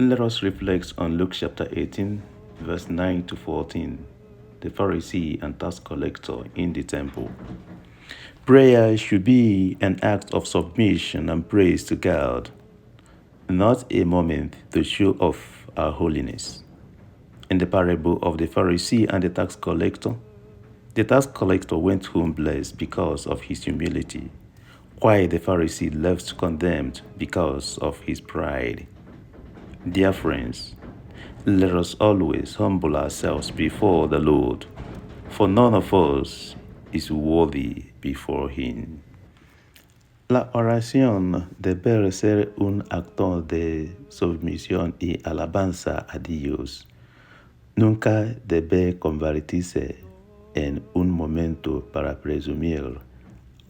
Let us reflect on Luke chapter 18, verse 9 to 14, the Pharisee and tax collector in the temple. Prayer should be an act of submission and praise to God, not a moment to show off our holiness. In the parable of the Pharisee and the tax collector went home blessed because of his humility, while the Pharisee left condemned because of his pride. Dear friends, let us always humble ourselves before the Lord, for none of us is worthy before Him. La oración debe ser un acto de sumisión y alabanza a Dios. Nunca debe convertirse en un momento para presumir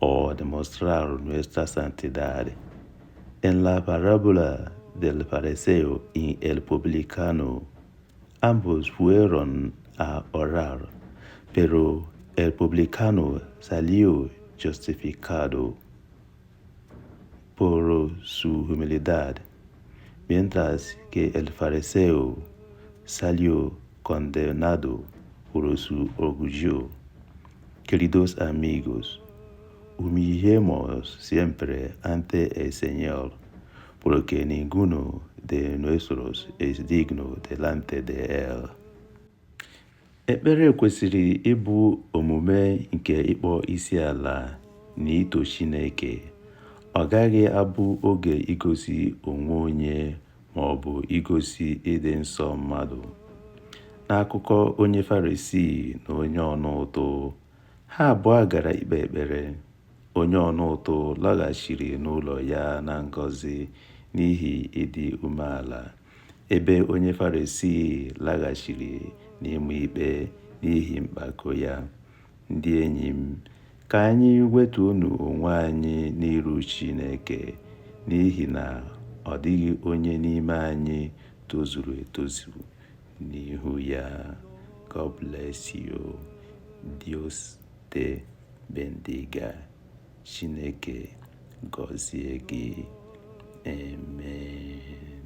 o demostrar nuestra santidad. En la parábola del fariseo y el publicano, ambos fueron a orar, pero el publicano salió justificado por su humildad, mientras que el fariseo salió condenado por su orgullo. Queridos amigos, humillemos siempre ante el Señor, porque ninguno de nosotros es digno delante de Él. Ekpere kwesịrị ịbụ omume nke ịkpọ isi ala na ito Chineke. Ọ gaghị abụ oge igosi onwe onye ma ọ bụ igosi ịdị nsọ mmadụ. N'akụkọ onye Farisii na onye ọna ụtụ, ha abụọ gara ikpe ekpere. Onye ọna ụtụ laghachiri n'ụlọ ya na ngọzi n'ihi ịdị umeala, ebe onye Farisii laghachiri n'ịma ikpe n'ihi mpako ya. Ndị enyi m, ka anyị wetuonu onwe anyị n'iru Chineke, n'ihi na ọ dịghị onye n'ime anyị tozuru etozu n'ihu ya. God bless you. Dios te bendiga. Chineke gọzie gị. Amen.